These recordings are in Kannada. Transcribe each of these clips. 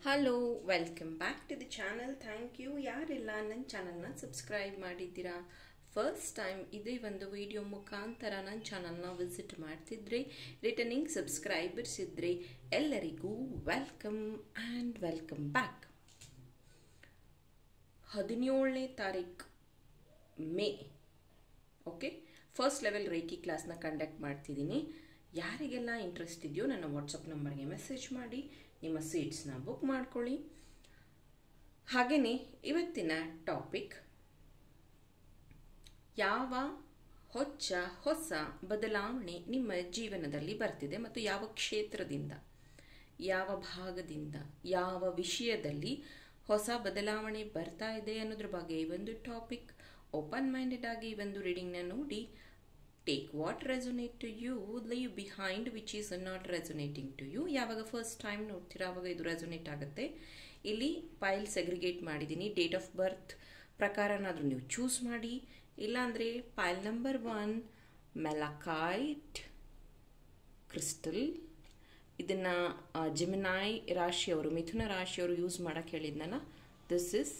Hello welcome back to the channel. Thank you ಯಾರೆಲ್ಲ ನನ್ನ ಚಾನಲ್ನ ಸಬ್ಸ್ಕ್ರೈಬ್ ಮಾಡಿದ್ದೀರಾ. ಫಸ್ಟ್ ಟೈಮ್ ಇದೇ ಒಂದು ವಿಡಿಯೋ ಮುಖಾಂತರ ನನ್ನ ಚಾನಲ್ನ ವಿಸಿಟ್ ಮಾಡ್ತಿದ್ರೆ, ರಿಟರ್ನಿಂಗ್ ಸಬ್ಸ್ಕ್ರೈಬರ್ಸ್ ಇದ್ದರೆ ಎಲ್ಲರಿಗೂ ವೆಲ್ಕಮ್ ಆ್ಯಂಡ್ ವೆಲ್ಕಮ್ ಬ್ಯಾಕ್. 17ನೇ ತಾರೀಕು May okay, first level reiki ಕ್ಲಾಸ್ನ ಕಂಡಕ್ಟ್ ಮಾಡ್ತಿದ್ದೀನಿ. ಯಾರಿಗೆಲ್ಲ ಇಂಟ್ರೆಸ್ಟ್ ಇದೆಯೋ ನನ್ನ ವಾಟ್ಸಪ್ ನಂಬರ್ಗೆ ಮೆಸೇಜ್ ಮಾಡಿ ನಿಮ್ಮ ಸೀಟ್ಸ್ನ ಬುಕ್ ಮಾಡ್ಕೊಳ್ಳಿ. ಹಾಗೆಯೇ ಇವತ್ತಿನ ಟಾಪಿಕ್, ಯಾವ ಹೊಸ ಬದಲಾವಣೆ ನಿಮ್ಮ ಜೀವನದಲ್ಲಿ ಬರ್ತಿದೆ ಮತ್ತು ಯಾವ ಕ್ಷೇತ್ರದಿಂದ, ಯಾವ ಭಾಗದಿಂದ, ಯಾವ ವಿಷಯದಲ್ಲಿ ಹೊಸ ಬದಲಾವಣೆ ಬರ್ತಾ ಇದೆ ಅನ್ನೋದ್ರ ಬಗ್ಗೆ ಈ ಒಂದು ಟಾಪಿಕ್. ಓಪನ್ ಮೈಂಡೆಡ್ ಆಗಿ ಈ ಒಂದು ರೀಡಿಂಗ್ನ ನೋಡಿ, take what resonate to you, leave behind which is not resonating to you. ಯಾವಾಗ ಫಸ್ಟ್ ಟೈಮ್ ನೋಡ್ತೀರಾ ಆವಾಗ ಇದು ರೆಸೊನೇಟ್ ಆಗುತ್ತೆ. ಇಲ್ಲಿ ಫೈಲ್ ಸೆಗ್ರಿಗೇಟ್ ಮಾಡಿದ್ದೀನಿ. ಡೇಟ್ ಆಫ್ ಬರ್ತ್ ಪ್ರಕಾರನಾದರೂ ನೀವು ಚೂಸ್ ಮಾಡಿ, ಇಲ್ಲಾಂದರೆ ಫೈಲ್ ನಂಬರ್ 1 ಮೆಲಕೈಟ್ ಕ್ರಿಸ್ಟಲ್. ಇದನ್ನು ಜೆಮಿನಾಯ್ ರಾಶಿಯವರು, ಮಿಥುನ ರಾಶಿಯವರು ಯೂಸ್ ಮಾಡೋಕ್ಕೆ ಹೇಳಿದ್ನಲ್ಲ, this is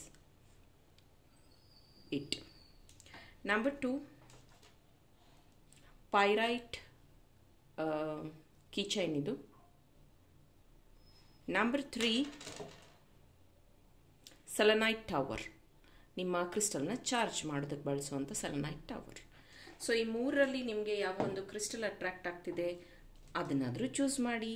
it. Number 2 pyrite keychain ಇದು. ನಂಬರ್ 3 ಸೆಲೆನೈಟ್ ಟವರ್, ನಿಮ್ಮ ಕ್ರಿಸ್ಟಲ್ನ ಚಾರ್ಜ್ ಮಾಡೋದಕ್ಕೆ ಬಳಸುವಂಥ ಸೆಲೆನೈಟ್ ಟವರ್. ಸೊ ಈ ಮೂರರಲ್ಲಿ ನಿಮಗೆ ಯಾವ ಒಂದು ಕ್ರಿಸ್ಟಲ್ ಅಟ್ರಾಕ್ಟ್ ಆಗ್ತಿದೆ ಅದನ್ನಾದರೂ ಚೂಸ್ ಮಾಡಿ,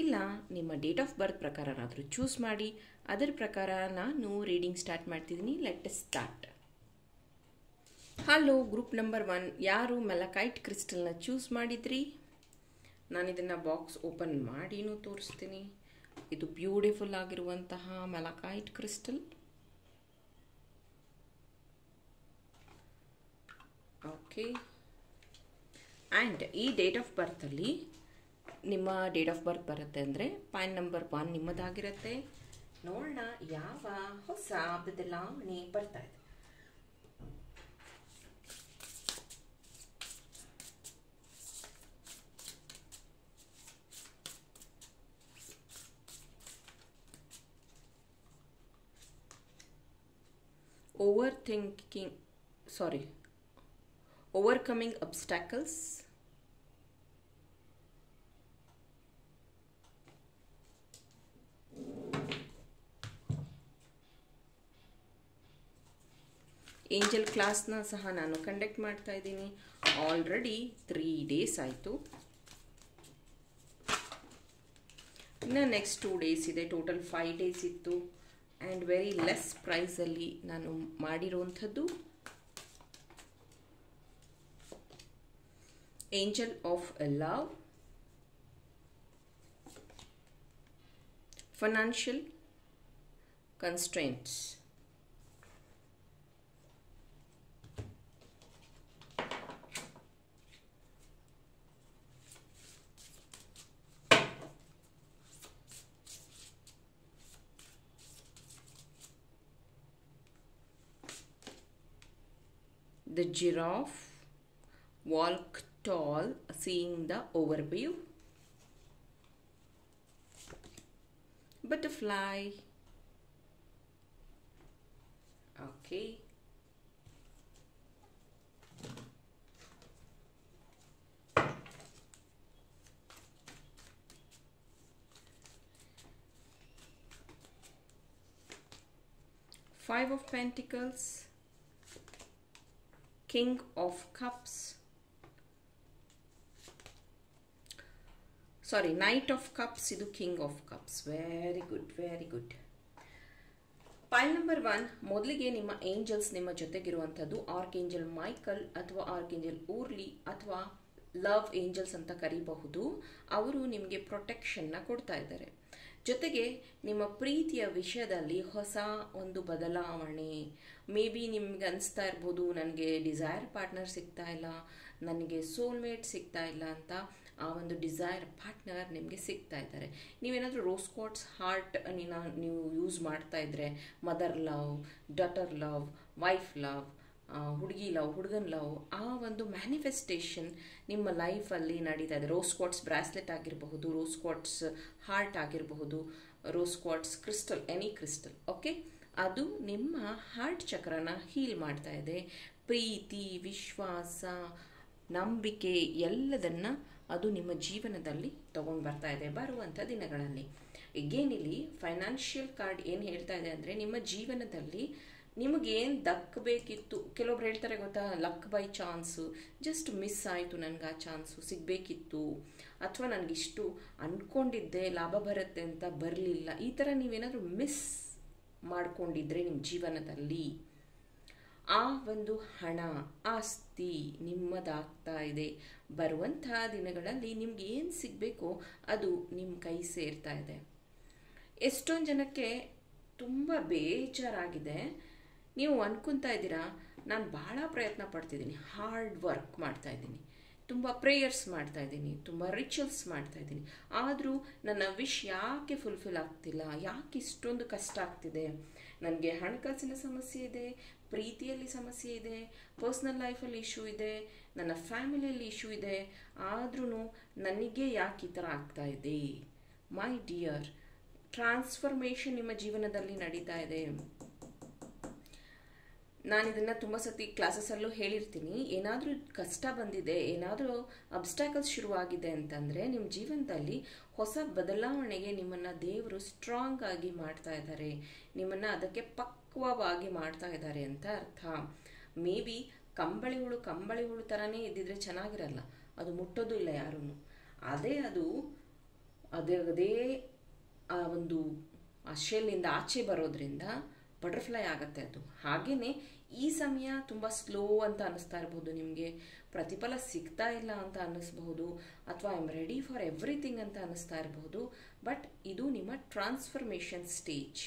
ಇಲ್ಲ ನಿಮ್ಮ ಡೇಟ್ ಆಫ್ ಬರ್ತ್ ಪ್ರಕಾರನಾದರೂ ಚೂಸ್ ಮಾಡಿ. ಅದರ ಪ್ರಕಾರ ನಾನು ರೀಡಿಂಗ್ ಸ್ಟಾರ್ಟ್ ಮಾಡ್ತಿದ್ದೀನಿ. Let us start. Hello group number 1, ಯಾರು ಮೆಲಕೈಟ್ ಕ್ರಿಸ್ಟಲ್ನ ಚೂಸ್ ಮಾಡಿದ್ರಿ? ನಾನು ಇದನ್ನು ಬಾಕ್ಸ್ ಓಪನ್ ಮಾಡಿನೂ ತೋರಿಸ್ತೀನಿ. ಇದು ಬ್ಯೂಟಿಫುಲ್ ಆಗಿರುವಂತಹ ಮೆಲಕೈಟ್ ಕ್ರಿಸ್ಟಲ್. ಓಕೆ, ಆ್ಯಂಡ್ ಈ ಡೇಟ್ ಆಫ್ ಬರ್ತಲ್ಲಿ ನಿಮ್ಮ ಡೇಟ್ ಆಫ್ ಬರ್ತ್ ಬರುತ್ತೆ ಅಂದರೆ ಫೈಲ್ ನಂಬರ್ 1 ನಿಮ್ಮದಾಗಿರುತ್ತೆ. ನೋಡೋಣ ಯಾವ ಹೊಸ ಬದಲಾವಣೆ ಬರ್ತಾ ಇದೆ. Overcoming obstacles, ಏಂಜಲ್ ಕ್ಲಾಸ್ನ ಸಹ ನಾನು ಕಂಡಕ್ಟ್ ಮಾಡ್ತಾ ಇದ್ದೀನಿ. ಆಲ್ರೆಡಿ 3 ಡೇಸ್ ಆಯಿತು, ಇನ್ನು ನೆಕ್ಸ್ಟ್ 2 ಡೇಸ್ ಇದೆ. ಟೋಟಲ್ 5 ಡೇಸ್ ಇತ್ತು. ಆ್ಯಂಡ್ ವೆರಿ ಲೆಸ್ ಪ್ರೈಸಲ್ಲಿ ನಾನು ಮಾಡಿರುವಂಥದ್ದು. Angel of love, financial constraints, the giraffe, walk tall, seeing the overview, butterfly. Okay, Five of Pentacles, King of Cups, Knight of Cups, ಇದು King of Cups. Very good, very good. File number 1, ಮೊದಲಿಗೆ ನಿಮ್ಮ ಏಂಜಲ್ಸ್ ನಿಮ್ಮ ಜೊತೆಗಿರುವಂಥದ್ದು ಆರ್ಕ್ ಏಂಜಲ್ ಮೈಕಲ್ ಅಥವಾ ಆರ್ಕ್ ಏಂಜಲ್ ಊರ್ಲಿ ಅಥವಾ ಲವ್ ಏಂಜಲ್ಸ್ ಅಂತ ಕರೀಬಹುದು. ಅವರು ನಿಮಗೆ ಪ್ರೊಟೆಕ್ಷನ್ನ ಕೊಡ್ತಾ ಇದ್ದಾರೆ. ಜೊತೆಗೆ ನಿಮ್ಮ ಪ್ರೀತಿಯ ವಿಷಯದಲ್ಲಿ ಹೊಸ ಒಂದು ಬದಲಾವಣೆ. ಮೇ ಬಿ ನಿಮ್ಗೆ ಅನಿಸ್ತಾ ಇರ್ಬೋದು, ನನಗೆ ಡಿಸೈರ್ ಪಾರ್ಟ್ನರ್ ಸಿಗ್ತಾ ಇಲ್ಲ, ನನಗೆ ಸೋಲ್ಮೇಟ್ ಸಿಗ್ತಾ ಇಲ್ಲ ಅಂತ. ಆ ಒಂದು ಡಿಸೈರ್ ಪಾರ್ಟ್ನರ್ ನಿಮಗೆ ಸಿಗ್ತಾ ಇದ್ದಾರೆ. ನೀವೇನಾದರೂ ರೋಸ್ ಕ್ವಾರ್ಟ್ಸ್ ಹಾರ್ಟ್ ನೀವು ಯೂಸ್ ಮಾಡ್ತಾ ಇದ್ರೆ, mother love, daughter love, wife love, ಹುಡುಗಿ ಲವ್, ಹುಡುಗನ ಲವ್, ಆ ಒಂದು ಮ್ಯಾನಿಫೆಸ್ಟೇಷನ್ ನಿಮ್ಮ ಲೈಫಲ್ಲಿ ನಡೀತಾ ಇದೆ. ರೋಸ್ ಕ್ವಾರ್ಟ್ಸ್ ಬ್ರಾಸ್ಲೆಟ್ ಆಗಿರಬಹುದು, ರೋಸ್ ಕ್ವಾರ್ಟ್ಸ್ ಹಾರ್ಟ್ ಆಗಿರಬಹುದು, rose quartz crystal, any crystal, okay, ಅದು ನಿಮ್ಮ ಹಾರ್ಟ್ ಚಕ್ರನ ಹೀಲ್ ಮಾಡ್ತಾ ಇದೆ. ಪ್ರೀತಿ, ವಿಶ್ವಾಸ, ನಂಬಿಕೆ ಎಲ್ಲದನ್ನು ಅದು ನಿಮ್ಮ ಜೀವನದಲ್ಲಿ ತಗೊಂಡು ಬರ್ತಾ ಇದೆ ಬರುವಂಥ ದಿನಗಳಲ್ಲಿ. ಎಗೇನ್ ಇಲ್ಲಿ ಫೈನಾನ್ಷಿಯಲ್ ಕಾರ್ಡ್ ಏನು ಹೇಳ್ತಾ ಇದೆ ಅಂದರೆ, ನಿಮ್ಮ ಜೀವನದಲ್ಲಿ ನಿಮಗೇನು ದಕ್ಕಬೇಕಿತ್ತು, ಕೆಲವೊಬ್ರು ಹೇಳ್ತಾರೆ ಗೊತ್ತಾ, luck by chance, just miss ಆಯಿತು ನನಗೆ ಆ ಚಾನ್ಸು, ಸಿಗಬೇಕಿತ್ತು, ಅಥವಾ ನನಗಿಷ್ಟು ಅಂದ್ಕೊಂಡಿದ್ದೆ ಲಾಭ ಬರುತ್ತೆ ಅಂತ ಬರಲಿಲ್ಲ, ಈ ಥರ ನೀವೇನಾದರೂ ಮಿಸ್ ಮಾಡಿಕೊಂಡಿದ್ರೆ ನಿಮ್ಮ ಜೀವನದಲ್ಲಿ ಆ ಒಂದು ಹಣ, ಆಸ್ತಿ ನಿಮ್ಮದಾಗ್ತಾ ಇದೆ. ಬರುವಂತಹ ದಿನಗಳಲ್ಲಿ ನಿಮ್ಗೆ ಏನು ಸಿಗಬೇಕೋ ಅದು ನಿಮ್ಮ ಕೈ ಸೇರ್ತಾ ಇದೆ. ಎಷ್ಟೊಂದು ಜನಕ್ಕೆ ತುಂಬ ಬೇಜಾರಾಗಿದೆ. ನೀವು ಅನ್ಕೊತಾ ಇದ್ದೀರಾ, ನಾನು ಭಾಳ ಪ್ರಯತ್ನ ಪಡ್ತಿದ್ದೀನಿ, ಹಾರ್ಡ್ ವರ್ಕ್ ಮಾಡ್ತಾಯಿದ್ದೀನಿ, ತುಂಬ ಪ್ರೇಯರ್ಸ್ ಮಾಡ್ತಾಯಿದ್ದೀನಿ, ತುಂಬ ರಿಚುವಲ್ಸ್ ಮಾಡ್ತಾಯಿದ್ದೀನಿ, ಆದರೂ ನನ್ನ ವಿಶ್ ಯಾಕೆ ಫುಲ್ಫಿಲ್ ಆಗ್ತಿಲ್ಲ, ಯಾಕೆ ಇಷ್ಟೊಂದು ಕಷ್ಟ ಆಗ್ತಿದೆ, ನನಗೆ ಹಣಕಾಸಿನ ಸಮಸ್ಯೆ ಇದೆ, ಪ್ರೀತಿಯಲ್ಲಿ ಸಮಸ್ಯೆ ಇದೆ, ಪರ್ಸ್ನಲ್ ಲೈಫಲ್ಲಿ ಇಶ್ಯೂ ಇದೆ, ನನ್ನ ಫ್ಯಾಮಿಲಿಯಲ್ಲಿ ಇಶ್ಯೂ ಇದೆ, ಆದ್ರೂ ನನಗೆ ಯಾಕೆ ಈ ಥರ ಆಗ್ತಾ ಇದೆ. ಮೈ ಡಿಯರ್, ಟ್ರಾನ್ಸ್ಫರ್ಮೇಷನ್ ನಿಮ್ಮ ಜೀವನದಲ್ಲಿ ನಡೀತಾ ಇದೆ. ನಾನು ಇದನ್ನು ತುಂಬ ಸತಿ ಕ್ಲಾಸಸ್ಸಲ್ಲೂ ಹೇಳಿರ್ತೀನಿ. ಏನಾದರೂ ಕಷ್ಟ ಬಂದಿದೆ, ಏನಾದರೂ ಅಬ್ಸ್ಟ್ಯಾಕಲ್ಸ್ ಶುರುವಾಗಿದೆ ಅಂತಂದರೆ ನಿಮ್ಮ ಜೀವನದಲ್ಲಿ ಹೊಸ ಬದಲಾವಣೆಗೆ ನಿಮ್ಮನ್ನು ದೇವರು ಸ್ಟ್ರಾಂಗ್ ಆಗಿ ಮಾಡ್ತಾ ಇದ್ದಾರೆ, ನಿಮ್ಮನ್ನು ಅದಕ್ಕೆ ಪಕ್ವವಾಗಿ ಮಾಡ್ತಾ ಇದ್ದಾರೆ ಅಂತ ಅರ್ಥ. ಮೇ ಬಿ ಕಂಬಳಿ ಹುಳು ಥರನೇ ಇದ್ದಿದ್ರೆ ಚೆನ್ನಾಗಿರಲ್ಲ, ಅದು ಮುಟ್ಟೋದು ಇಲ್ಲ ಯಾರೂ. ಅದೇ ಆ ಒಂದು ಆ ಶೆಲ್ಲಿಂದ ಆಚೆ ಬರೋದ್ರಿಂದ ಬಟರ್ಫ್ಲೈ ಆಗುತ್ತೆ ಅದು. ಹಾಗೆಯೇ ಈ ಸಮಯ ತುಂಬ ಸ್ಲೋ ಅಂತ ಅನ್ನಿಸ್ತಾ ಇರ್ಬೋದು, ನಿಮಗೆ ಪ್ರತಿಫಲ ಸಿಗ್ತಾ ಇಲ್ಲ ಅಂತ ಅನ್ನಿಸ್ಬಹುದು, ಅಥವಾ I am ready for everything ಅಂತ ಅನ್ನಿಸ್ತಾ ಇರಬಹುದು. ಬಟ್ ಇದು ನಿಮ್ಮ ಟ್ರಾನ್ಸ್ಫರ್ಮೇಷನ್ ಸ್ಟೇಜ್.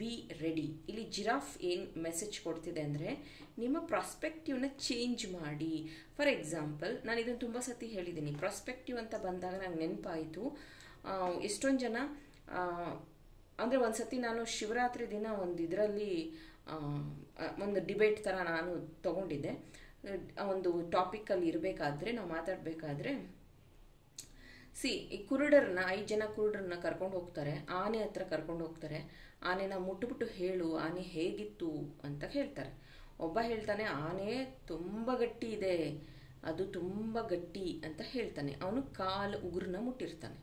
Be ready. ಇಲ್ಲಿ ಜಿರಾಫ್ ಏನು ಮೆಸೇಜ್ ಕೊಡ್ತಿದೆ ಅಂದರೆ, ನಿಮ್ಮ ಪ್ರಾಸ್ಪೆಕ್ಟಿವ್ನ ಚೇಂಜ್ ಮಾಡಿ. ಫಾರ್ ಎಕ್ಸಾಂಪಲ್, ನಾನು ಇದನ್ನು ತುಂಬ ಸತಿ ಹೇಳಿದ್ದೀನಿ. ಪ್ರಾಸ್ಪೆಕ್ಟಿವ್ ಅಂತ ಬಂದಾಗ ನಂಗೆ ನೆನಪಾಯಿತು, ಎಷ್ಟೊಂದು ಜನ ಅಂದರೆ ಒಂದು ಸತಿ ನಾನು ಶಿವರಾತ್ರಿ ದಿನ ಒಂದು ಡಿಬೇಟ್ ಥರ ನಾನು ತಗೊಂಡಿದ್ದೆ. ಒಂದು ಟಾಪಿಕಲ್ಲಿ ಇರಬೇಕಾದ್ರೆ, ನಾವು ಮಾತಾಡಬೇಕಾದ್ರೆ, ಈ ಕುರುಡರನ್ನ 5 ಜನ ಕುರುಡರನ್ನ ಕರ್ಕೊಂಡು ಹೋಗ್ತಾರೆ, ಆನೆ ಹತ್ರ ಕರ್ಕೊಂಡು ಹೋಗ್ತಾರೆ. ಆನೆನ ಮುಟ್ಬಿಟ್ಟು ಹೇಳು, ಆನೆ ಹೇಗಿತ್ತು ಅಂತ ಹೇಳ್ತಾರೆ. ಒಬ್ಬ ಹೇಳ್ತಾನೆ, ಆನೆ ತುಂಬ ಗಟ್ಟಿ ಇದೆ, ಅದು ತುಂಬ ಗಟ್ಟಿ ಅಂತ ಹೇಳ್ತಾನೆ, ಅವನು ಕಾಲು ಉಗುರನ್ನ ಮುಟ್ಟಿರ್ತಾನೆ.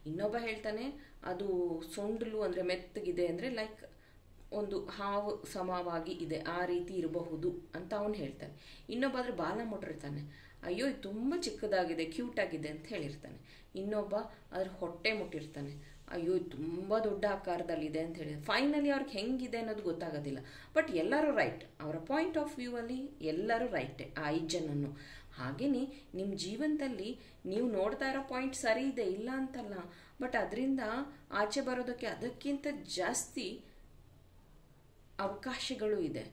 ಇನ್ನೊಬ್ಬ ಹೇಳ್ತಾನೆ, ಅದು ಸೊಂಡಲು ಅಂದರೆ ಮೆತ್ತಗಿದೆ, ಅಂದರೆ ಲೈಕ್ ಒಂದು ಹಾವು ಸಮವಾಗಿ ಇದೆ, ಆ ರೀತಿ ಇರಬಹುದು ಅಂತ ಅವನು ಹೇಳ್ತಾನೆ. ಇನ್ನೊಬ್ಬ ಆದರೆ ಬಾಲ ಮುಟ್ಟಿರ್ತಾನೆ, ಅಯ್ಯೋ ಇದು ತುಂಬ ಚಿಕ್ಕದಾಗಿದೆ, ಕ್ಯೂಟಾಗಿದೆ ಅಂತ ಹೇಳಿರ್ತಾನೆ. ಇನ್ನೊಬ್ಬ ಅದ್ರ ಹೊಟ್ಟೆ ಮುಟ್ಟಿರ್ತಾನೆ, ಅಯ್ಯೋ ಇದು ತುಂಬ ದೊಡ್ಡ ಆಕಾರದಲ್ಲಿದೆ ಅಂತ ಹೇಳಿದ. ಫೈನಲಿ ಅವ್ರಿಗೆ ಹೆಂಗಿದೆ ಅನ್ನೋದು ಗೊತ್ತಾಗೋದಿಲ್ಲ. ಬಟ್ ಎಲ್ಲರೂ ರೈಟ್, ಅವರ ಪಾಯಿಂಟ್ ಆಫ್ ವ್ಯೂ ಅಲ್ಲಿ ಎಲ್ಲರೂ ರೈಟೇ, ಆ 5 ಜನನು. ಹಾಗೆಯೇ ನಿಮ್ಮ ಜೀವನದಲ್ಲಿ ನೀವು ನೋಡ್ತಾ ಇರೋ ಪಾಯಿಂಟ್ ಸರಿ ಇದೆ, ಇಲ್ಲ ಅಂತಲ್ಲ, ಬಟ್ ಅದರಿಂದ ಆಚೆ ಬರೋದಕ್ಕೆ ಅದಕ್ಕಿಂತ ಜಾಸ್ತಿ ಅವಕಾಶಗಳು ಇದೆ.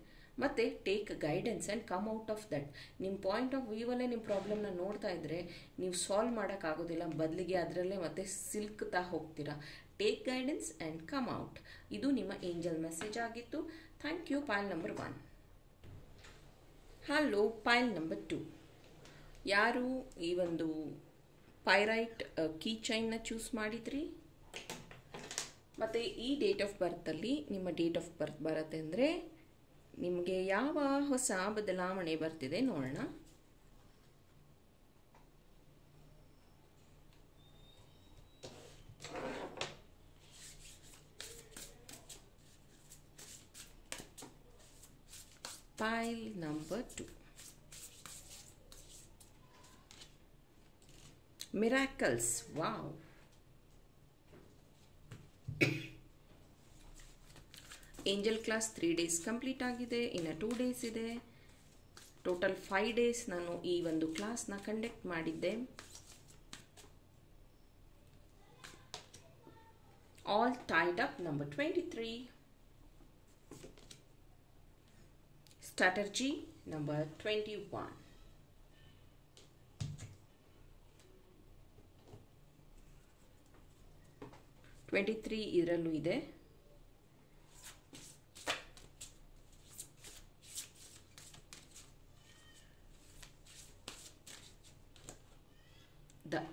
ಮತ್ತು take guidance and come out of that. ನಿಮ್ಮ ಪಾಯಿಂಟ್ ಆಫ್ ವ್ಯೂವಲ್ಲೇ ನಿಮ್ಮ ಪ್ರಾಬ್ಲಮ್ನ ನೋಡ್ತಾ ಇದ್ದರೆ ನೀವು ಸಾಲ್ವ್ ಮಾಡೋಕ್ಕಾಗೋದಿಲ್ಲ, ಬದಲಿಗೆ ಅದರಲ್ಲೇ ಮತ್ತೆ ಸಿಲ್ಕ್ತಾ ಹೋಗ್ತೀರಾ. Take guidance and come out. ಇದು ನಿಮ್ಮ ಏಂಜಲ್ ಮೆಸೇಜ್ ಆಗಿತ್ತು. Thank you. File number 1. Hello, ಪೈಲ್ number 2. ಯಾರು ಈ ಒಂದು ಪೈರೈಟ್ ಕೀ ಚೈನ್ನ ಚೂಸ್ ಮಾಡಿದ್ರಿ ಮತ್ತು ಈ ಡೇಟ್ ಆಫ್ ಬರ್ತಲ್ಲಿ ನಿಮ್ಮ ಡೇಟ್ ಆಫ್ ಬರ್ತ್ ಬರುತ್ತೆ ಅಂದರೆ ನಿಮಗೆ ಯಾವ ಹೊಸ ಬದಲಾವಣೆ ಬರ್ತಿದೆ ನೋಡೋಣ. ಪೈಲ್ number 2. Miracles. Wow. Angel class 3 days complete ಆಗಿದೆ, ಇನ್ನು 2 ಡೇಸ್ ಇದೆ. ಟೋಟಲ್ 5 ಡೇಸ್ ನಾನು ಈ ಒಂದು ಕ್ಲಾಸ್ನ ಕಂಡಕ್ಟ್ ಮಾಡಿದ್ದೆ. All Tide up. Number 23. Strategy number 21. 23 ಇದರಲ್ಲೂ ಇದೆ.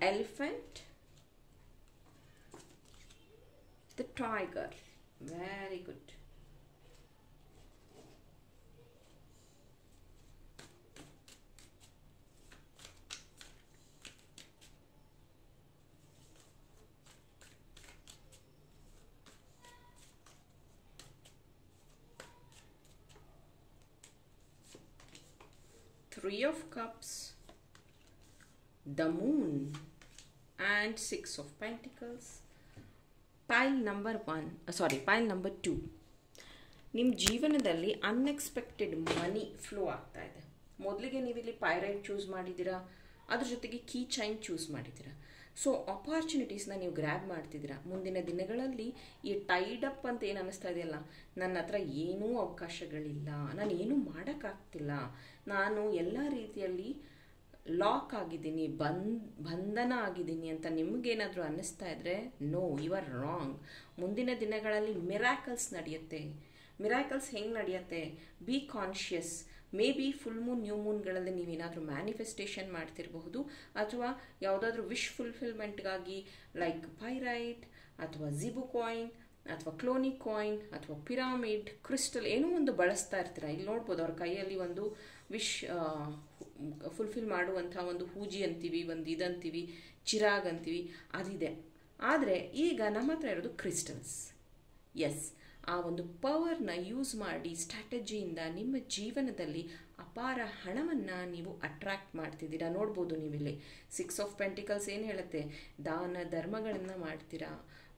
elephant, the tiger. Very good. Three of Cups, the Moon, and Six of Pentacles. Pile number 2. ನಿಮ್ಮ ಜೀವನದಲ್ಲಿ ಅನ್ಎಕ್ಸ್ಪೆಕ್ಟೆಡ್ ಮನಿ ಫ್ಲೋ ಆಗ್ತಾ ಇದೆ. ಮೊದಲಿಗೆ ನೀವಿಲ್ಲಿ ಪೈರೈಟ್ ಚೂಸ್ ಮಾಡಿದ್ದೀರಾ, ಅದ್ರ ಜೊತೆಗೆ ಕೀ ಚೈನ್ ಚೂಸ್ ಮಾಡಿದ್ದೀರಾ. ಸೊ ಅಪಾರ್ಚುನಿಟೀಸ್ನ ನೀವು ಗ್ರ್ಯಾಬ್ ಮಾಡ್ತಿದ್ದೀರಾ. ಮುಂದಿನ ದಿನಗಳಲ್ಲಿ ಈ ಟೈಡ್ ಅಪ್ ಅಂತ ಏನು ಅನ್ನಿಸ್ತಾ ಇದೆಯಲ್ಲ, ನನ್ನ ಹತ್ರ ಏನೂ ಅವಕಾಶಗಳಿಲ್ಲ, ನಾನು ಏನೂ ಮಾಡೋಕ್ಕಾಗ್ತಿಲ್ಲ, ನಾನು ಎಲ್ಲ ರೀತಿಯಲ್ಲಿ ಲಾಕ್ ಆಗಿದ್ದೀನಿ, ಬಂಧನ ಆಗಿದ್ದೀನಿ ಅಂತ ನಿಮಗೇನಾದರೂ ಅನ್ನಿಸ್ತಾ ಇದ್ದರೆ ನೋ, ಯು ಆರ್ ರಾಂಗ್. ಮುಂದಿನ ದಿನಗಳಲ್ಲಿ ಮಿರಾಕಲ್ಸ್ ನಡೆಯುತ್ತೆ. ಮಿರಾಕಲ್ಸ್ ಹೆಂಗೆ ನಡೆಯುತ್ತೆ? Be conscious. May be full moon, new ಮೂನ್ಗಳಲ್ಲಿ ನೀವೇನಾದರೂ ಮ್ಯಾನಿಫೆಸ್ಟೇಷನ್ ಮಾಡ್ತಿರಬಹುದು, ಅಥವಾ ಯಾವುದಾದ್ರೂ ವಿಶ್ ಫುಲ್ಫಿಲ್ಮೆಂಟ್ಗಾಗಿ ಲೈಕ್ ಪೈರೈಟ್ ಅಥವಾ ಜಿಬು ಕಾಯಿನ್ ಅಥವಾ ಕ್ಲೋನಿ ಕಾಯಿನ್ ಅಥವಾ ಪಿರಾಮಿಡ್, ಕ್ರಿಸ್ಟಲ್ ಏನೋ ಒಂದು ಬಳಸ್ತಾ ಇರ್ತೀರ. ಇಲ್ಲಿ ನೋಡ್ಬೋದು ಅವ್ರ ಕೈಯಲ್ಲಿ ಒಂದು ವಿಶ್ ಫುಲ್ಫಿಲ್ ಮಾಡುವಂಥ ಒಂದು ಹೂಜಿ ಅಂತೀವಿ, ಒಂದು ಇದಂತೀವಿ, ಚಿರಾಗ್ ಅಂತೀವಿ, ಅದಿದೆ. ಆದರೆ ಈಗ ನಮ್ಮ ಹತ್ರ ಇರೋದು ಕ್ರಿಸ್ಟಲ್ಸ್. ಎಸ್, ಆ ಒಂದು ಪವರ್ನ ಯೂಸ್ ಮಾಡಿ ಸ್ಟ್ರಾಟಜಿಯಿಂದ ನಿಮ್ಮ ಜೀವನದಲ್ಲಿ ಅಪಾರ ಹಣವನ್ನು ನೀವು ಅಟ್ರಾಕ್ಟ್ ಮಾಡ್ತಿದ್ದೀರಾ. ನೋಡ್ಬೋದು ನೀವಿಲ್ಲಿ 6 ಆಫ್ ಪೆಂಟಿಕಲ್ಸ್ ಏನು ಹೇಳುತ್ತೆ? ದಾನ ಧರ್ಮಗಳನ್ನು ಮಾಡ್ತೀರಾ.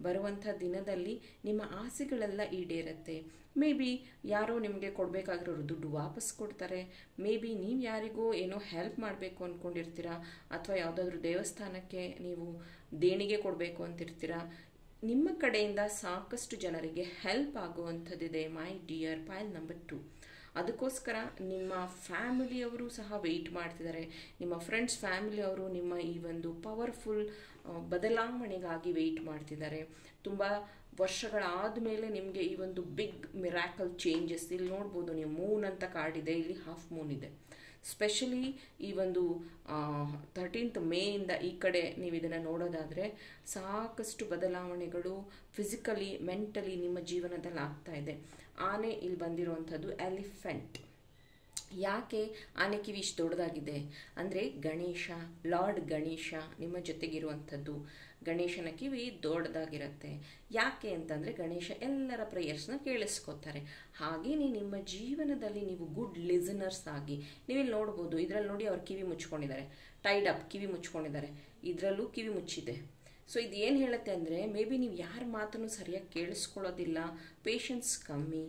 ಬರುವಂಥ ದಿನದಲ್ಲಿ ನಿಮ್ಮ ಆಸೆಗಳೆಲ್ಲ ಈಡೇರುತ್ತೆ. ಮೇ ಬಿ ಯಾರೋ ನಿಮಗೆ ಕೊಡಬೇಕಾಗಿರೋರು ದುಡ್ಡು ವಾಪಸ್ ಕೊಡ್ತಾರೆ. ಮೇ ಬಿ ನೀವು ಯಾರಿಗೋ ಏನೋ ಹೆಲ್ಪ್ ಮಾಡಬೇಕು ಅಂದ್ಕೊಂಡಿರ್ತೀರಾ, ಅಥವಾ ಯಾವುದಾದ್ರೂ ದೇವಸ್ಥಾನಕ್ಕೆ ನೀವು ದೇಣಿಗೆ ಕೊಡಬೇಕು ಅಂತಿರ್ತೀರಾ. ನಿಮ್ಮ ಕಡೆಯಿಂದ ಸಾಕಷ್ಟು ಜನರಿಗೆ ಹೆಲ್ಪ್ ಆಗುವಂಥದ್ದಿದೆ ಮೈ ಡಿಯರ್. Pile number 2. ಅದಕ್ಕೋಸ್ಕರ ನಿಮ್ಮ ಫ್ಯಾಮಿಲಿಯವರು ಸಹ ವೆಯ್ಟ್ ಮಾಡ್ತಿದ್ದಾರೆ. ನಿಮ್ಮ ಫ್ರೆಂಡ್ಸ್ ಫ್ಯಾಮಿಲಿಯವರು ನಿಮ್ಮ ಈ ಒಂದು ಪವರ್ಫುಲ್ ಬದಲಾವಣೆಗಾಗಿ ವೆಯ್ಟ್ ಮಾಡ್ತಿದ್ದಾರೆ. ತುಂಬ ವರ್ಷಗಳಾದ ಮೇಲೆ ನಿಮಗೆ ಈ ಒಂದು ಬಿಗ್ ಮಿರಾಕಲ್ ಚೇಂಜಸ್. ಇಲ್ಲಿ ನೋಡ್ಬೋದು ನೀವು, ಮೂನ್ ಅಂತ ಕಾರ್ಡ್ ಇದೆ, ಇಲ್ಲಿ ಹಾಫ್ ಮೂನ್ ಇದೆ. ಸ್ಪೆಷಲಿ ಈ ಒಂದು 13th ಮೇಯಿಂದ ಈ ಕಡೆ ನೀವು ಇದನ್ನು ನೋಡೋದಾದರೆ ಸಾಕಷ್ಟು ಬದಲಾವಣೆಗಳು ಫಿಸಿಕಲಿ ಮೆಂಟಲಿ ನಿಮ್ಮ ಜೀವನದಲ್ಲಿ ಆಗ್ತಾ ಇದೆ. ಆನೆ ಇಲ್ಲಿ ಬಂದಿರುವಂಥದ್ದು ಎಲಿಫೆಂಟ್. ಯಾಕೆ ಆನೆ ಕಿವಿ ಇಷ್ಟು ದೊಡ್ಡದಾಗಿದೆ ಅಂದರೆ ಗಣೇಶ, ಲಾರ್ಡ್ ಗಣೇಶ ನಿಮ್ಮ ಜೊತೆಗಿರುವಂಥದ್ದು. ಗಣೇಶನ ಕಿವಿ ದೊಡ್ಡದಾಗಿರುತ್ತೆ. ಯಾಕೆ ಅಂತಂದರೆ ಗಣೇಶ ಎಲ್ಲರ ಪ್ರೇಯರ್ಸ್ನ ಕೇಳಿಸ್ಕೊತಾರೆ. ಹಾಗೆಯೇ ನಿಮ್ಮ ಜೀವನದಲ್ಲಿ ನೀವು ಗುಡ್ ಲಿಸನರ್ಸ್ ಆಗಿ, ನೀವಿಲ್ಲಿ ನೋಡ್ಬೋದು, ಇದರಲ್ಲಿ ನೋಡಿ ಅವ್ರು ಕಿವಿ ಮುಚ್ಕೊಂಡಿದ್ದಾರೆ, ಟೈಡ್ ಅಪ್ ಕಿವಿ ಮುಚ್ಕೊಂಡಿದ್ದಾರೆ, ಇದರಲ್ಲೂ ಕಿವಿ ಮುಚ್ಚಿದೆ. ಸೊ ಇದು ಏನು ಹೇಳುತ್ತೆ ಅಂದರೆ ಮೇ ಬಿ ನೀವು ಯಾರ ಮಾತನ್ನು ಸರಿಯಾಗಿ ಕೇಳಿಸ್ಕೊಳ್ಳೋದಿಲ್ಲ, ಪೇಷನ್ಸ್ ಕಮ್ಮಿ,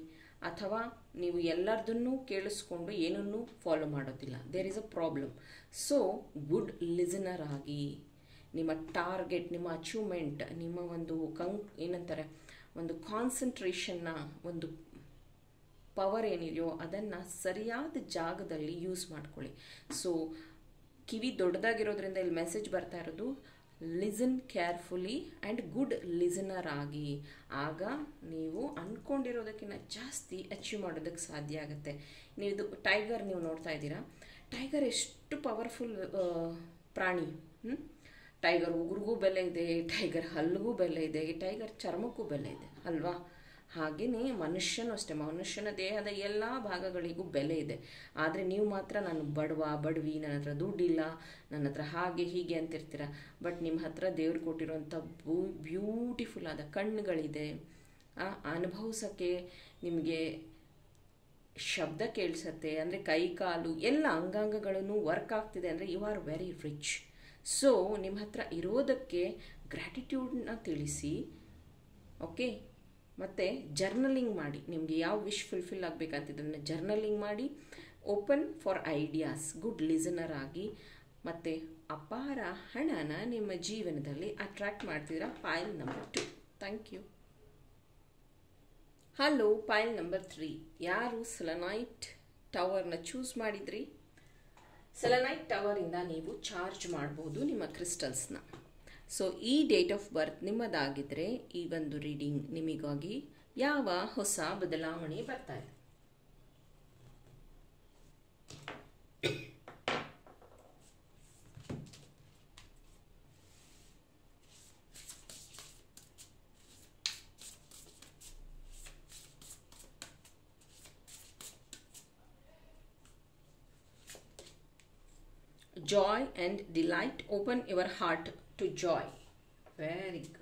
ಅಥವಾ ನೀವು ಎಲ್ಲರದನ್ನೂ ಕೇಳಿಸ್ಕೊಂಡು ಏನನ್ನೂ ಫಾಲೋ ಮಾಡೋದಿಲ್ಲ. There is a problem. So good listener ಆಗಿ ನಿಮ್ಮ ಟಾರ್ಗೆಟ್, ನಿಮ್ಮ ಅಚೀವ್ಮೆಂಟ್, ನಿಮ್ಮ ಒಂದು ಏನಂತಾರೆ ಒಂದು ಕಾನ್ಸಂಟ್ರೇಷನ್ನ ಒಂದು ಪವರ್ ಏನಿದೆಯೋ ಅದನ್ನು ಸರಿಯಾದ ಜಾಗದಲ್ಲಿ ಯೂಸ್ ಮಾಡ್ಕೊಳ್ಳಿ. ಸೊ ಕಿವಿ ದೊಡ್ಡದಾಗಿರೋದ್ರಿಂದ ಇಲ್ಲಿ ಮೆಸೇಜ್ ಬರ್ತಾ ಇರೋದು listen carefully and good listener ಆಗಿ. ಆಗ ನೀವು ಅಂದ್ಕೊಂಡಿರೋದಕ್ಕಿಂತ ಜಾಸ್ತಿ ಅಚೀವ್ ಮಾಡೋದಕ್ಕೆ ಸಾಧ್ಯ ಆಗುತ್ತೆ. ನೀವು ಇದು ಟೈಗರ್ ನೀವು ನೋಡ್ತಾ ಇದ್ದೀರಾ, ಟೈಗರ್ ಎಷ್ಟು ಪವರ್ಫುಲ್ ಪ್ರಾಣಿ. ಟೈಗರ್ ಉಗುರಿಗೂ ಬೆಲೆ ಇದೆ, ಟೈಗರ್ ಹಲ್ಲಿಗೂ ಬೆಲೆ ಇದೆ, ಟೈಗರ್ ಚರ್ಮಕ್ಕೂ ಬೆಲೆ ಇದೆ ಅಲ್ವಾ? ಹಾಗೆಯೇ ಮನುಷ್ಯನೂ ಅಷ್ಟೇ, ಮನುಷ್ಯನ ದೇಹದ ಎಲ್ಲ ಭಾಗಗಳಿಗೂ ಬೆಲೆ ಇದೆ. ಆದರೆ ನೀವು ಮಾತ್ರ ನಾನು ಬಡವಿ, ನನ್ನ ಹತ್ರ ದುಡ್ಡಿಲ್ಲ, ನನ್ನ ಹತ್ರ ಹಾಗೆ ಹೀಗೆ ಅಂತಿರ್ತೀರ. ಬಟ್ ನಿಮ್ಮ ಹತ್ರ ದೇವ್ರು ಕೊಟ್ಟಿರೋಂಥ ಬ್ಯೂಟಿಫುಲ್ ಆದ ಕಣ್ಣುಗಳಿದೆ. ಅನುಭವಿಸೋಕ್ಕೆ ನಿಮಗೆ ಶಬ್ದ ಕೇಳಿಸತ್ತೆ, ಅಂದರೆ ಕೈ ಕಾಲು ಎಲ್ಲ ಅಂಗಾಂಗಗಳನ್ನು ವರ್ಕ್ ಆಗ್ತಿದೆ ಅಂದರೆ you are very rich. So ನಿಮ್ಮ ಹತ್ರ ಇರೋದಕ್ಕೆ ಗ್ರ್ಯಾಟಿಟ್ಯೂಡ್ನ ತಿಳಿಸಿ. ಓಕೆ, ಮತ್ತು ಜರ್ನಲಿಂಗ್ ಮಾಡಿ. ನಿಮಗೆ ಯಾವ ವಿಶ್ ಫುಲ್ಫಿಲ್ ಆಗಬೇಕಂತಿದ್ದನ್ನು ಜರ್ನಲಿಂಗ್ ಮಾಡಿ. Open for ideas, good listener ಆಗಿ, ಮತ್ತು ಅಪಾರ ಹಣನ ನಿಮ್ಮ ಜೀವನದಲ್ಲಿ ಅಟ್ರಾಕ್ಟ್ ಮಾಡ್ತಿದ್ದೀರಾ. Pile number 2. Thank you. Hello, ಪೈಲ್ number 3. ಯಾರು ಸೆಲೆನೈಟ್ ಟವರ್ನ ಚೂಸ್ ಮಾಡಿದ್ರಿ? ಸೆಲೆನೈಟ್ ಟವರಿಂದ ನೀವು ಚಾರ್ಜ್ ಮಾಡ್ಬೋದು ನಿಮ್ಮ ಕ್ರಿಸ್ಟಲ್ಸ್ನ. ಸೊ ಈ ಡೇಟ್ ಆಫ್ ಬರ್ತ್ ನಿಮ್ಮದಾಗಿದ್ದರೆ ಈ ಒಂದು ರೀಡಿಂಗ್ ನಿಮಗಾಗಿ ಯಾವ ಹೊಸ ಬದಲಾವಣೆ ಬರ್ತಾ ಇದೆ? joy and delight. Open your heart to joy. Very good.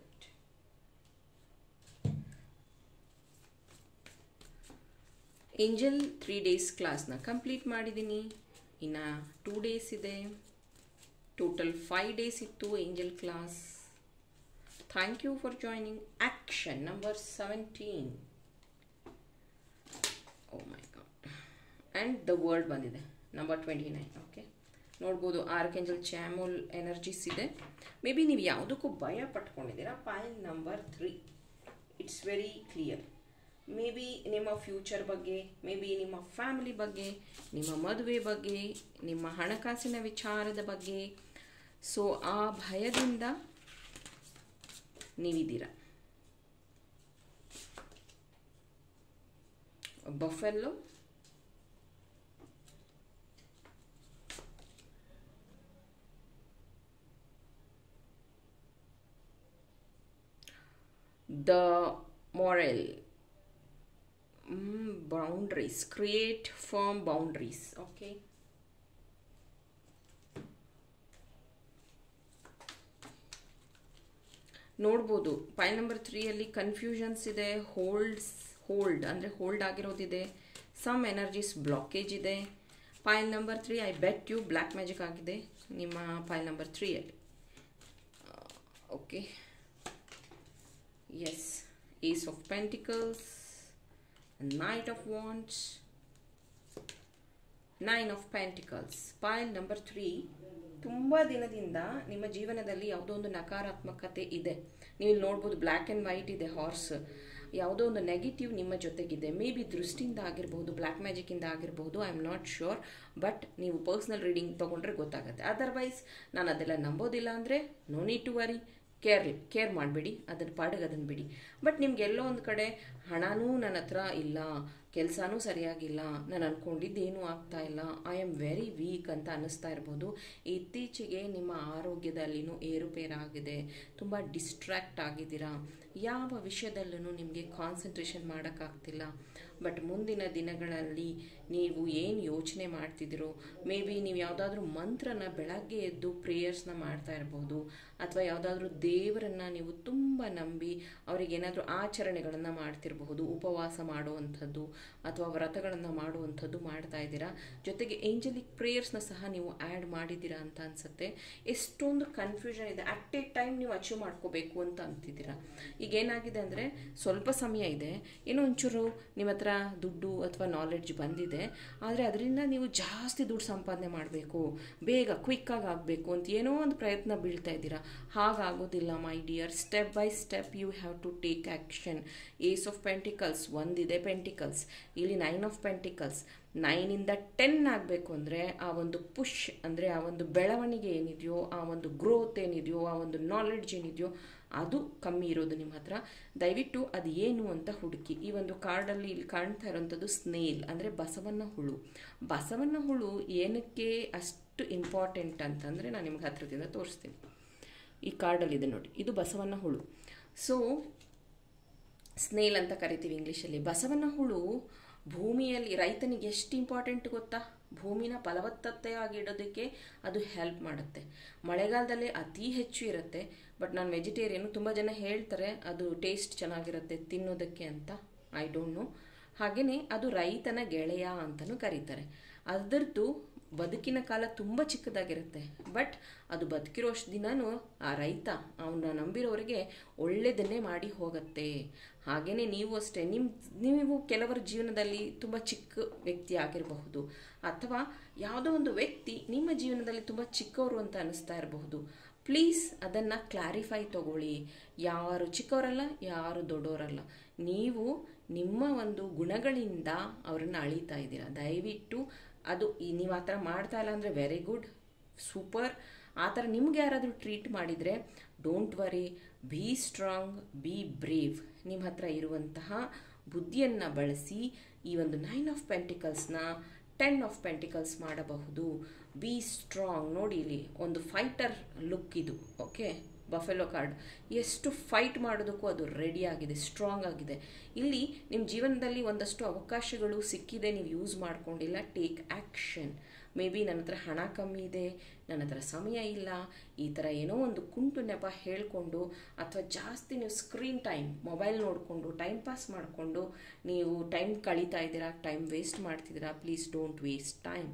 Angel 3 days ಕ್ಲಾಸ್ನ ಕಂಪ್ಲೀಟ್ ಮಾಡಿದ್ದೀನಿ. ಇನ್ನು 2 days ಇದೆ. ಟೋಟಲ್ 5 days ಇತ್ತು angel class. Thank you for joining. Action number 17. Oh my god. And the word ಬಂದಿದೆ ನಂಬರ್ 29. ಓಕೆ, ನೋಡ್ಬೋದು ಆರ್ಕೆಂಜಲ್ ಚಾಮುಲ್ ಎನರ್ಜೀಸ್ ಇದೆ. ಮೇ ಬಿ ನೀವು ಯಾವುದಕ್ಕೂ ಭಯ ಪಟ್ಕೊಂಡಿದ್ದೀರಾ. Point number 3 it's very clear. May be ನಿಮ್ಮ ಫ್ಯೂಚರ್ ಬಗ್ಗೆ, ಮೇ ಬಿ ನಿಮ್ಮ ಫ್ಯಾಮಿಲಿ ಬಗ್ಗೆ, ನಿಮ್ಮ ಮದುವೆ ಬಗ್ಗೆ, ನಿಮ್ಮ ಹಣಕಾಸಿನ ವಿಚಾರದ ಬಗ್ಗೆ. ಸೊ ಆ ಭಯದಿಂದ ನೀವಿದ್ದೀರ. Buffalo, the moral, boundaries, create firm boundaries. Okay, ನೋಡ್ಬೋದು ಪಾಯಿಂಟ್ ನಂಬರ್ 3 ಅಲ್ಲಿ ಕನ್ಫ್ಯೂಷನ್ಸ್ ಇದೆ. ಹೋಲ್ಡ್ ಅಂದರೆ ಹೋಲ್ಡ್ ಆಗಿರೋದಿದೆ. ಸಮ್ ಎನರ್ಜೀಸ್ ಬ್ಲಾಕೇಜ್ ಇದೆ. Point number 3 I bet you black magic ಆಗಿದೆ ನಿಮ್ಮ ಪಾಯಿಂಟ್ ನಂಬರ್ 3 ಅಲ್ಲಿ. Okay, yes, Ace of Pentacles, Knight of Wands, 9 of Pentacles. Pile number 3. ತುಂಬ ದಿನದಿಂದ ನಿಮ್ಮ ಜೀವನದಲ್ಲಿ ಯಾವುದೋ ಒಂದು ನಕಾರಾತ್ಮಕತೆ ಇದೆ. ನೀವು ನೋಡ್ಬೋದು ಬ್ಲ್ಯಾಕ್ ಆ್ಯಂಡ್ ವೈಟ್ ಇದೆ, ಹಾರ್ಸ್. ಯಾವುದೋ ಒಂದು ನೆಗೆಟಿವ್ ನಿಮ್ಮ ಜೊತೆಗಿದೆ. ಮೇ ಬಿ ದೃಷ್ಟಿಯಿಂದ ಆಗಿರಬಹುದು, ಬ್ಲ್ಯಾಕ್ ಮ್ಯಾಜಿಕ್ಕಿಂದ ಆಗಿರಬಹುದು, I am not sure. But ನೀವು ಪರ್ಸ್ನಲ್ ರೀಡಿಂಗ್ ತೊಗೊಂಡ್ರೆ ಗೊತ್ತಾಗುತ್ತೆ. ಅದರ್ವೈಸ್ ನಾನು ಅದೆಲ್ಲ ನಂಬೋದಿಲ್ಲ ಅಂದರೆ no need to worry. Care ಮಾಡಬೇಡಿ, ಅದನ್ನು ಪಾಡಿಗೆ ಅದನ್ನು ಬಿಡಿ. ಬಟ್ ನಿಮಗೆಲ್ಲೋ ಒಂದು ಕಡೆ ಹಣನೂ ನನ್ನ ಹತ್ರ ಇಲ್ಲ, ಕೆಲಸನೂ ಸರಿಯಾಗಿಲ್ಲ, ನಾನು ಅಂದ್ಕೊಂಡಿದ್ದೇನೂ ಆಗ್ತಾ ಇಲ್ಲ, ಐ ಆಮ್ ವೆರಿ ವೀಕ್ ಅಂತ ಅನ್ನಿಸ್ತಾ ಇರ್ಬೋದು. ಇತ್ತೀಚೆಗೆ ನಿಮ್ಮ ಆರೋಗ್ಯದಲ್ಲಿನೂ ಏರುಪೇರಾಗಿದೆ, ತುಂಬ ಡಿಸ್ಟ್ರ್ಯಾಕ್ಟ್ ಆಗಿದ್ದೀರಾ, ಯಾವ ವಿಷಯದಲ್ಲೂ ನಿಮಗೆ ಕಾನ್ಸಂಟ್ರೇಷನ್ ಮಾಡೋಕ್ಕಾಗ್ತಿಲ್ಲ. ಬಟ್ ಮುಂದಿನ ದಿನಗಳಲ್ಲಿ ನೀವು ಏನು ಯೋಚನೆ ಮಾಡ್ತಿದ್ದೀರೋ, ಮೇ ಬಿ ನೀವು ಯಾವುದಾದ್ರೂ ಮಂತ್ರನ ಬೆಳಗ್ಗೆ ಎದ್ದು ಪ್ರೇಯರ್ಸ್ನ ಮಾಡ್ತಾ ಇರ್ಬೋದು, ಅಥವಾ ಯಾವುದಾದ್ರೂ ದೇವರನ್ನು ನೀವು ತುಂಬ ನಂಬಿ ಅವರಿಗೇನಾದರೂ ಆಚರಣೆಗಳನ್ನು ಮಾಡ್ತಿರಬಹುದು, ಉಪವಾಸ ಮಾಡುವಂಥದ್ದು ಅಥವಾ ವ್ರತಗಳನ್ನು ಮಾಡುವಂಥದ್ದು ಮಾಡ್ತಾ ಇದ್ದೀರಾ. ಜೊತೆಗೆ ಏಂಜಲಿಕ್ ಪ್ರೇಯರ್ಸ್ನ ಸಹ ನೀವು ಆ್ಯಡ್ ಮಾಡಿದ್ದೀರಾ ಅಂತ ಅನಿಸುತ್ತೆ. ಎಷ್ಟೊಂದು ಕನ್ಫ್ಯೂಷನ್ ಇದೆ. ಅಟ್ ಎ ಟೈಮ್ ನೀವು ಅಚೀವ್ ಮಾಡ್ಕೋಬೇಕು ಅಂತ ಅಂತಿದ್ದೀರಾ. ಈಗೇನಾಗಿದೆ ಅಂದರೆ ಸ್ವಲ್ಪ ಸಮಯ ಇದೆ, ಏನೋ ಒಂಚೂರು ನಿಮ್ಮ ಹತ್ರ ದುಡ್ಡು ಅಥವಾ ನಾಲೆಡ್ಜ್ ಬಂದಿದೆ, ಆದರೆ ಅದರಿಂದ ನೀವು ಜಾಸ್ತಿ ದುಡ್ಡು ಸಂಪಾದನೆ ಮಾಡಬೇಕು, ಬೇಗ ಕ್ವಿಕ್ಕಾಗಿ ಆಗಬೇಕು ಅಂತ ಏನೋ ಒಂದು ಪ್ರಯತ್ನ ಬೀಳ್ತಾ ಇದ್ದೀರಾ. ಹಾಗಾಗೋದಿಲ್ಲ my dear. Step by step you have to take action. Ace of pentacles ಒಂದಿದೆ, ಪೆಂಟಿಕಲ್ಸ್ ಇಲ್ಲಿ 9 ಆಫ್ ಪೆಂಟಿಕಲ್ಸ್. 9ಇಂದ 10 ಆಗಬೇಕು ಅಂದರೆ ಆ ಒಂದು ಪುಷ್ ಅಂದರೆ ಆ ಒಂದು ಬೆಳವಣಿಗೆ ಏನಿದೆಯೋ, ಆ ಒಂದು ಗ್ರೋತ್ ಏನಿದೆಯೋ, ಆ ಒಂದು ನಾಲೆಡ್ಜ್ ಏನಿದೆಯೋ ಅದು ಕಮ್ಮಿ ಇರೋದು ನಿಮ್ಮ ಹತ್ರ. ದಯವಿಟ್ಟು ಅದು ಏನು ಅಂತ ಹುಡುಕಿ. ಈ ಒಂದು ಕಾರ್ಡಲ್ಲಿ ಇಲ್ಲಿ ಕಾಣ್ತಾ ಇರೋಂಥದ್ದು ಸ್ನೇಲ್ ಅಂದರೆ ಬಸವನ ಹುಳು. ಬಸವನ ಹುಳು ಏನಕ್ಕೆ ಅಷ್ಟು ಇಂಪಾರ್ಟೆಂಟ್ ಅಂತಂದರೆ ನಾನು ನಿಮ್ಗೆ ಹತ್ರದಿಂದ ತೋರಿಸ್ತೀನಿ. ಈ ಕಾರ್ಡಲ್ಲಿದೆ ನೋಡಿ, ಇದು ಬಸವನ ಹುಳು. ಸೊ ಸ್ನೇಲ್ ಅಂತ ಕರಿತೀವಿ ಇಂಗ್ಲೀಷಲ್ಲಿ. ಬಸವನ ಹುಳು ಭೂಮಿಯಲ್ಲಿ ರೈತನಿಗೆ ಎಷ್ಟು ಇಂಪಾರ್ಟೆಂಟ್ ಗೊತ್ತಾ? ಭೂಮಿನ ಫಲವತ್ತತೆಯಾಗಿಡೋದಕ್ಕೆ ಅದು ಹೆಲ್ಪ್ ಮಾಡುತ್ತೆ. ಮಳೆಗಾಲದಲ್ಲಿ ಅತಿ ಹೆಚ್ಚು ಇರುತ್ತೆ. ಬಟ್ ನಾನು ವೆಜಿಟೇರಿಯನು, ತುಂಬ ಜನ ಹೇಳ್ತಾರೆ ಅದು ಟೇಸ್ಟ್ ಚೆನ್ನಾಗಿರುತ್ತೆ ತಿನ್ನೋದಕ್ಕೆ ಅಂತ. I don't know. ಹಾಗೆಯೇ ಅದು ರೈತನ ಗೆಳೆಯ ಅಂತಲೂ ಕರೀತಾರೆ. ಅದರದ್ದು ಬದುಕಿನ ಕಾಲ ತುಂಬ ಚಿಕ್ಕದಾಗಿರುತ್ತೆ. ಬಟ್ ಅದು ಬದುಕಿರೋಷ್ಟು ದಿನವೂ ಆ ರೈತ ಅವನ್ನ ನಂಬಿರೋರಿಗೆ ಒಳ್ಳೆಯದನ್ನೇ ಮಾಡಿ ಹೋಗುತ್ತೆ. ಹಾಗೆಯೇ ನೀವು ಅಷ್ಟೇ, ನೀವು ಕೆಲವರ ಜೀವನದಲ್ಲಿ ತುಂಬ ಚಿಕ್ಕ ವ್ಯಕ್ತಿ ಆಗಿರಬಹುದು, ಅಥವಾ ಯಾವುದೋ ಒಂದು ವ್ಯಕ್ತಿ ನಿಮ್ಮ ಜೀವನದಲ್ಲಿ ತುಂಬ ಚಿಕ್ಕವರು ಅಂತ ಅನ್ನಿಸ್ತಾ ಇರಬಹುದು. ಪ್ಲೀಸ್ ಅದನ್ನು ಕ್ಲಾರಿಫೈ ತಗೊಳ್ಳಿ. ಯಾರು ಚಿಕ್ಕವರಲ್ಲ, ಯಾರು ದೊಡ್ಡವರಲ್ಲ. ನೀವು ನಿಮ್ಮ ಒಂದು ಗುಣಗಳಿಂದ ಅವರನ್ನು ಅಳಿತಾ ಇದ್ದೀರಾ. ದಯವಿಟ್ಟು ಅದು ನೀವು ಆ ಥರ ಮಾಡ್ತಾ ಇಲ್ಲ ಅಂದರೆ ವೆರಿ ಗುಡ್, ಸೂಪರ್. ಆ ಥರ ನಿಮ್ಗೆ ಯಾರಾದರೂ ಟ್ರೀಟ್ ಮಾಡಿದರೆ don't worry, be strong, be brave. ನಿಮ್ಮ ಹತ್ರ ಇರುವಂತಹ ಬುದ್ಧಿಯನ್ನು ಬಳಸಿ ಈ ಒಂದು 9 ಆಫ್ ಪೆಂಟಿಕಲ್ಸ್ನ 10 ಆಫ್ ಪೆಂಟಿಕಲ್ಸ್ ಮಾಡಬಹುದು. Be strong. ನೋಡಿ ಇಲ್ಲಿ ಒಂದು ಫೈಟರ್ ಲುಕ್ ಇದು. ಓಕೆ, ಬಫೆಲೋ ಕಾರ್ಡ್ ಎಷ್ಟು ಫೈಟ್ ಮಾಡೋದಕ್ಕೂ ಅದು ರೆಡಿ ಆಗಿದೆ, ಸ್ಟ್ರಾಂಗ್ ಆಗಿದೆ. ಇಲ್ಲಿ ನಿಮ್ಮ ಜೀವನದಲ್ಲಿ ಒಂದಷ್ಟು ಅವಕಾಶಗಳು ಸಿಕ್ಕಿದೆ, ನೀವು ಯೂಸ್ ಮಾಡ್ಕೊಂಡಿಲ್ಲ. Take action. ಮೇ ಬಿ ನನ್ನ ಹತ್ರ ಹಣ ಕಮ್ಮಿ ಇದೆ, ನನ್ನ ಹತ್ರ ಸಮಯ ಇಲ್ಲ, ಈ ಥರ ಏನೋ ಒಂದು ಕುಂಟು ನೆಪ ಹೇಳಿಕೊಂಡು ಅಥವಾ ಜಾಸ್ತಿ ನೀವು ಸ್ಕ್ರೀನ್ ಟೈಮ್ ಮೊಬೈಲ್ ನೋಡಿಕೊಂಡು ಟೈಮ್ ಪಾಸ್ ಮಾಡಿಕೊಂಡು ನೀವು ಟೈಮ್ ಕಳೀತಾ ಇದ್ದೀರಾ, ಟೈಮ್ ವೇಸ್ಟ್ ಮಾಡ್ತಿದ್ದೀರಾ. Please don't waste time.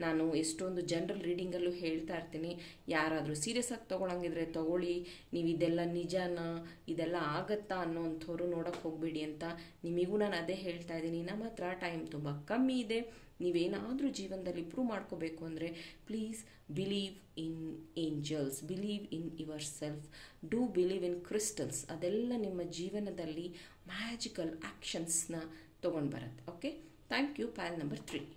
ನಾನು ಎಷ್ಟೊಂದು ಜನರಲ್ ರೀಡಿಂಗಲ್ಲೂ ಹೇಳ್ತಾ ಇರ್ತೀನಿ, ಯಾರಾದರೂ ಸೀರಿಯಸ್ ಆಗಿ ತೊಗೊಳಂಗಿದ್ರೆ ತೊಗೊಳ್ಳಿ, ನೀವು ಇದೆಲ್ಲ ನಿಜನಾ, ಇದೆಲ್ಲ ಆಗತ್ತಾ ಅನ್ನೋಂಥವ್ರು ನೋಡೋಕ್ಕೆ ಹೋಗಬೇಡಿ ಅಂತ ನಿಮಗೂ ನಾನು ಅದೇ ಹೇಳ್ತಾ ಇದ್ದೀನಿ. ನಮ್ಮ ಹತ್ರ ಟೈಮ್ ತುಂಬ ಕಮ್ಮಿ ಇದೆ. ನೀವೇನಾದರೂ ಜೀವನದಲ್ಲಿ ಪ್ರೂವ್ ಮಾಡ್ಕೋಬೇಕು ಅಂದರೆ please believe in angels, believe in yourself, do believe in crystals. ಅದೆಲ್ಲ ನಿಮ್ಮ ಜೀವನದಲ್ಲಿ ಮ್ಯಾಜಿಕಲ್ ಆ್ಯಕ್ಷನ್ಸ್ನ ತೊಗೊಂಡು ಬರುತ್ತೆ. Okay, thank you. Pile number 3.